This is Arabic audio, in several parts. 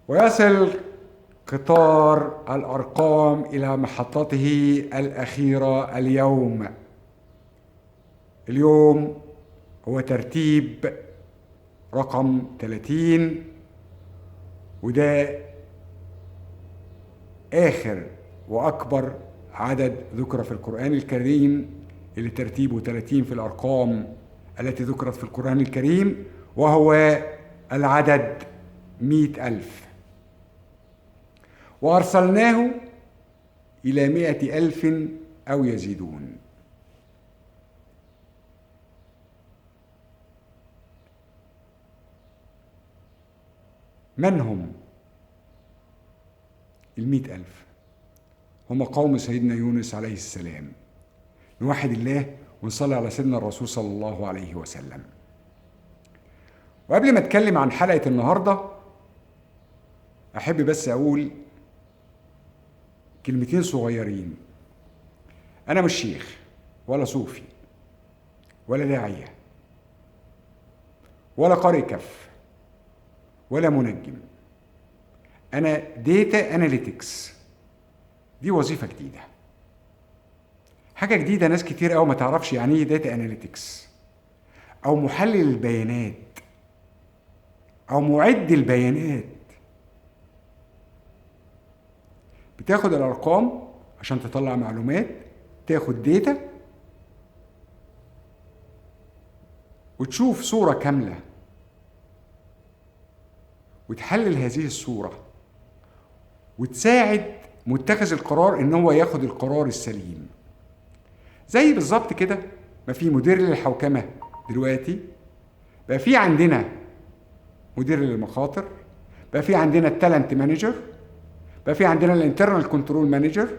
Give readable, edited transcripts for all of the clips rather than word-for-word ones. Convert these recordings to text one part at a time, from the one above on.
ويصل قطار الأرقام إلى محطته الأخيرة اليوم. اليوم هو ترتيب رقم 30، وده آخر وأكبر عدد ذكر في القرآن الكريم، اللي ترتيبه 30 في الأرقام التي ذكرت في القرآن الكريم، وهو العدد 100,000. وأرسلناه إلى 100,000 أو يزيدون. من هم 100,000؟ هم قوم سيدنا يونس عليه السلام. نوحد الله ونصلي على سيدنا الرسول صلى الله عليه وسلم. وقبل ما اتكلم عن حلقة النهاردة، احب بس اقول كلمتين صغيرين. انا مش شيخ ولا صوفي ولا داعية ولا قارئ كف ولا منجم. انا ديتا اناليتكس. دي وظيفة جديدة، حاجة جديدة. ناس كتير قوي ما تعرفش يعني ايه داتا اناليتكس، او محلل البيانات، او معد البيانات. بتاخد الارقام عشان تطلع معلومات، تاخد داتا وتشوف صورة كاملة وتحلل هذه الصورة وتساعد متخذ القرار ان هو ياخد القرار السليم. زي بالظبط كده ما في مدير للحوكمة دلوقتي، بقى في عندنا مدير للمخاطر، بقى في عندنا التالنت مانجر، بقى في عندنا الانترنال كنترول مانجر.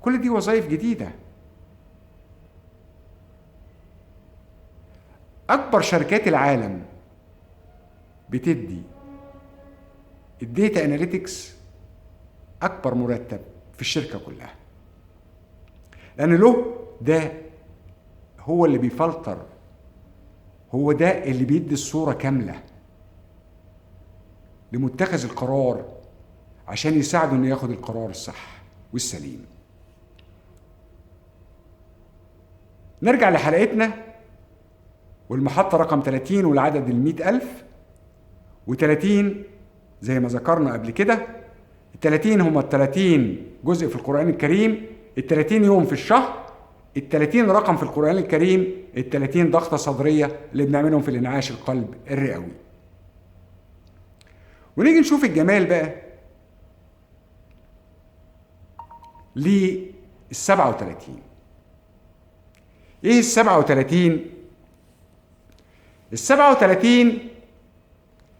كل دي وظائف جديدة. أكبر شركات العالم بتدي الديتا اناليتكس أكبر مرتب في الشركة كلها، لأن له ده هو اللي بيفلتر، هو ده اللي بيدي الصورة كاملة لمتخذ القرار عشان يساعده انه ياخد القرار الصح والسليم. نرجع لحلقتنا والمحطة رقم 30 والعدد 100,000. و30 زي ما ذكرنا قبل كده، ال30 هم ال30 جزء في القرآن الكريم، ال30 يوم في الشهر، ال30 رقم في القرآن الكريم، ال30 ضغطة صدرية اللي بنعملهم في الانعاش القلب الرئوي. ونيجي نشوف الجمال بقى لل37. ايه ال37؟ ال37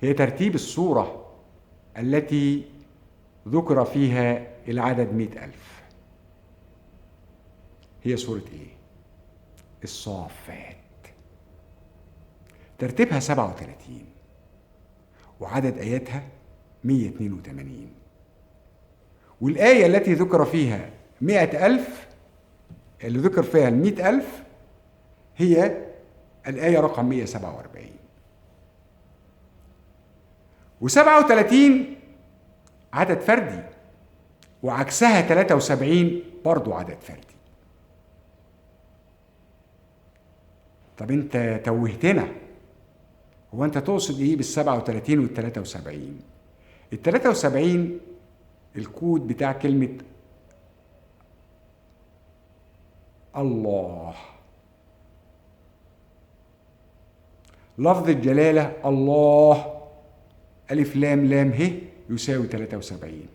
هي ترتيب الصورة التي ذكر فيها العدد 100,000. هي سورة ايه؟ الصافات. ترتيبها 37 وعدد آياتها 182. والآية التي ذكر فيها 100,000، اللي ذكر فيها 100,000، هي الآية رقم 147. و37 عدد فردي، وعكسها 73 برضو عدد فردي. طب انت توهتنا، هو انت تقصد ايه بال37 وال73؟ ال73 الكود بتاع كلمة الله، لفظ الجلالة الله، ألف لام لام ه يساوي 73.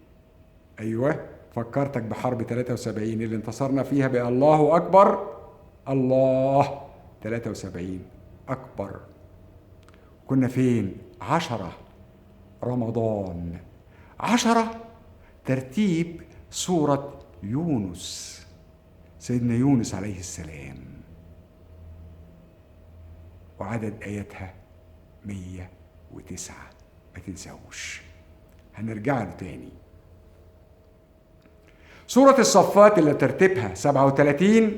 أيوة، فكرتك بحرب 73 اللي انتصرنا فيها بالله أكبر. الله 73 أكبر. كنا فين؟ 10 رمضان. 10 ترتيب سورة يونس، سيدنا يونس عليه السلام، وعدد آياتها 109. ما تنساوش، هنرجع له تاني. سورة الصفات اللي ترتيبها 37،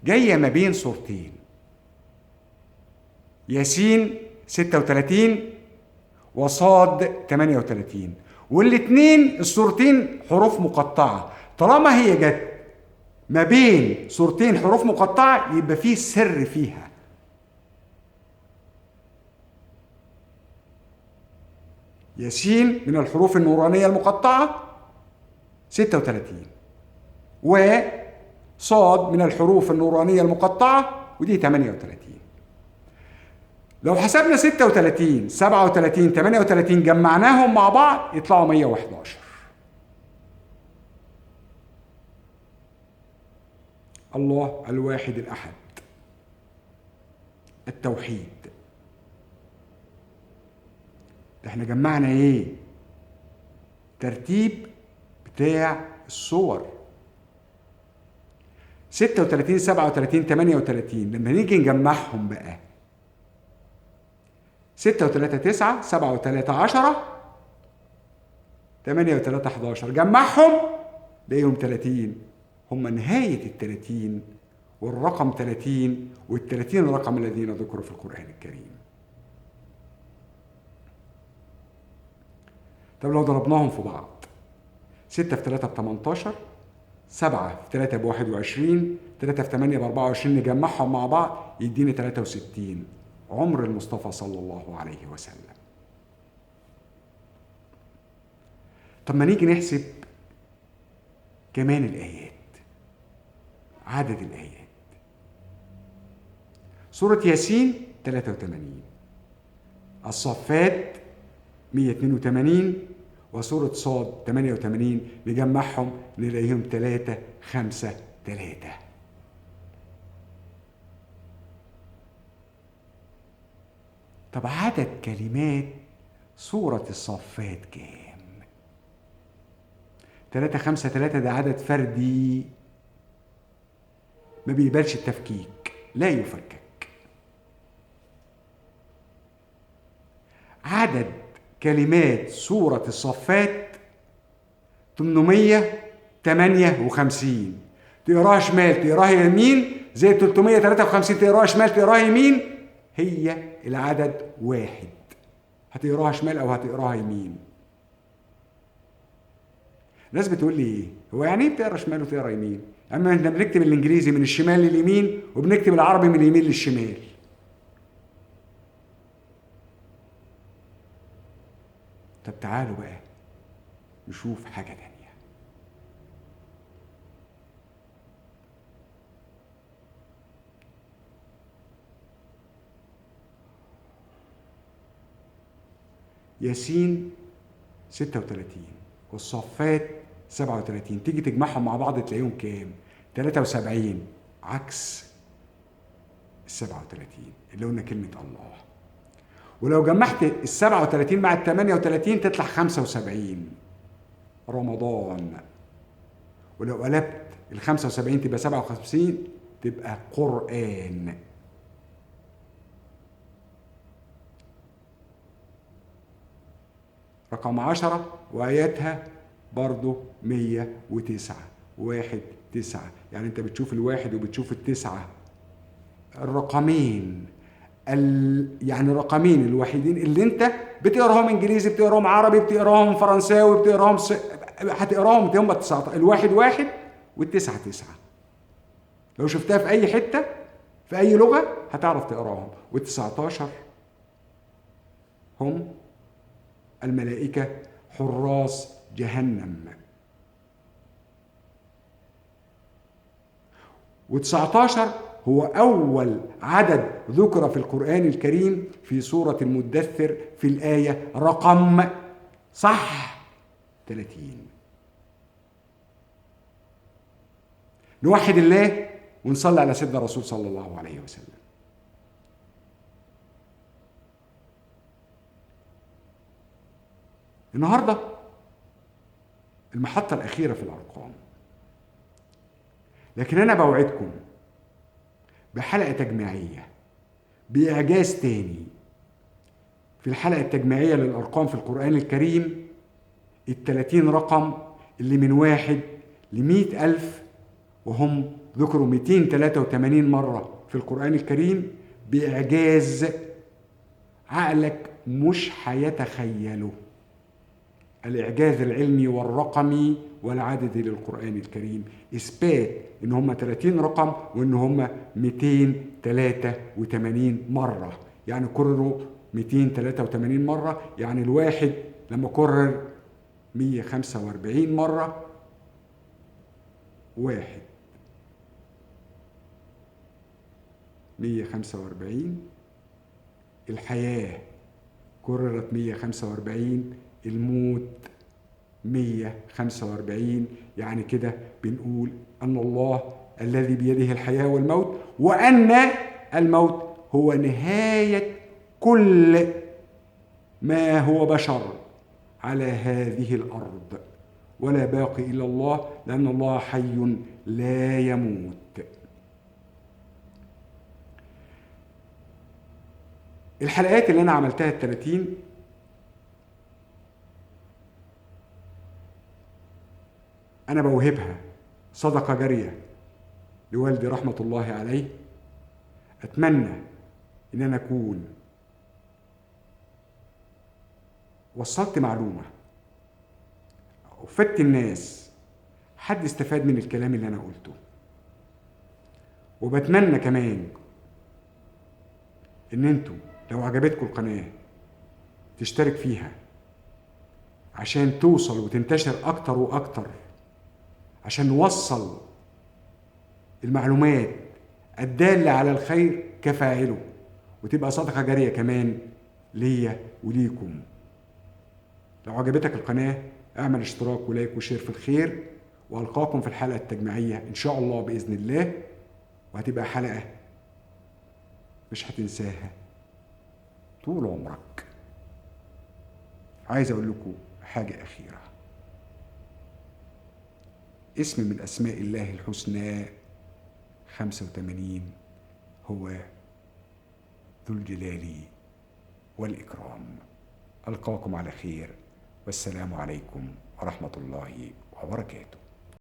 جاية ما بين صورتين، ياسين 36 وصاد 38، والاتنين الصورتين حروف مقطعة. طالما هي جت ما بين صورتين حروف مقطعة يبقى فيه سر فيها. ياسين من الحروف النورانية المقطعة 36، وصاد من الحروف النورانية المقطعة ودي 38. لو حسبنا 36 37 38 جمعناهم مع بعض يطلعوا 111. الله الواحد الأحد، التوحيد. احنا جمعنا ايه؟ ترتيب بتاع الصور 36 37 38. لما نيجي نجمعهم بقى 6 و3 9، 7 و3 10، 8 و3 11، جمعهم لقيهم 30. هم نهاية ال30 والرقم 30، وال30 رقم الذين ذكروا في القرآن الكريم. طب لو ضربناهم في بعض 6 في 3 ب18، 7 في 3 ب21، 3 في 8 ب24، نجمعهم مع بعض يديني 63 عمر المصطفى صلى الله عليه وسلم. طب ما نيجي نحسب كمان الآيات، عدد الآيات. سورة ياسين 83، الصفات 182، وسورة صاد 88. نجمعهم نلاقيهم 3 5 3. طب عدد كلمات سورة الصفات كام؟ 3 5 3 ده عدد فردي ما بيقبلش التفكيك، لا يفكك. عدد كلمات سورة الصفات 858. تقراها شمال تقراها يمين، زي 353 تقراها شمال تقراها يمين، هي العدد واحد. هتقراها شمال او هتقراها يمين. الناس بتقول لي ايه؟ هو يعني ايه بتقرا شمال وتقرا يمين؟ اما احنا بنكتب الانجليزي من الشمال لليمين، وبنكتب العربي من اليمين للشمال. طب تعالوا بقى نشوف حاجة تانية. ياسين 36 والصفات 37، تيجي تجمعهم مع بعض تلاقيهم كام؟ 73 عكس ال37 اللي قلنا كلمة الله. ولو جمعت ال37 مع ال38 تطلع 75 رمضان. ولو قلبت ال75 تبقى 57 تبقى قرآن. رقم 10 وآياتها برضو 109 1 9. يعني انت بتشوف الواحد وبتشوف التسعة، الرقمين يعني الرقمين الوحيدين اللي انت بتقراهم انجليزي، بتقراهم عربي، بتقراهم فرنساوي، بتقراهم هتقراهم هم 19. الواحد واحد والتسعة تسعة. لو شفتها في اي حتة في اي لغة هتعرف تقراهم. وال19 هم الملائكة حراس جهنم. و19 هو أول عدد ذكر في القرآن الكريم في سورة المدثر في الآية رقم صح 30. نوحد الله ونصلي على سيدنا الرسول صلى الله عليه وسلم. النهاردة المحطة الأخيرة في الأرقام، لكن أنا بوعدكم بحلقة تجميعية بإعجاز تاني. في الحلقة التجميعية للأرقام في القرآن الكريم 30 رقم اللي من 1 ل100,000 وهم ذكروا 283 مرة في القرآن الكريم بإعجاز عقلك مش هيتخيله. الإعجاز العلمي والرقمي والعددي للقرآن الكريم إثبات إن هم 30 رقم وإن هم 283 مرة، يعني كرروا 283 مرة، يعني الواحد لما كرر 145 مرة، واحد 145، الحياة كررت 145، الموت 145. يعني كده بنقول أن الله الذي بيده الحياة والموت، وأن الموت هو نهاية كل ما هو بشر على هذه الأرض، ولا باقي إلا الله، لأن الله حي لا يموت. الحلقات اللي أنا عملتها 30 أنا بوهبها صدقة جارية لوالدي رحمة الله عليه. أتمنى إن أنا أكون وصلت معلومة، وفدت الناس، حد استفاد من الكلام اللي أنا قلته. وبتمنى كمان إن أنتوا لو عجبتكم القناة تشترك فيها عشان توصل وتنتشر أكتر وأكتر، عشان نوصل المعلومات الدالة على الخير كفاعله، وتبقى صدقة جارية كمان ليا وليكم. لو عجبتك القناة اعمل اشتراك ولايك وشير في الخير، وألقاكم في الحلقة التجميعية إن شاء الله بإذن الله، وهتبقى حلقة مش هتنساها طول عمرك. عايز أقول لكم حاجة أخيرة. اسم من أسماء الله الحسنى 85 هو ذو الجلال والإكرام. ألقاكم على خير، والسلام عليكم ورحمة الله وبركاته.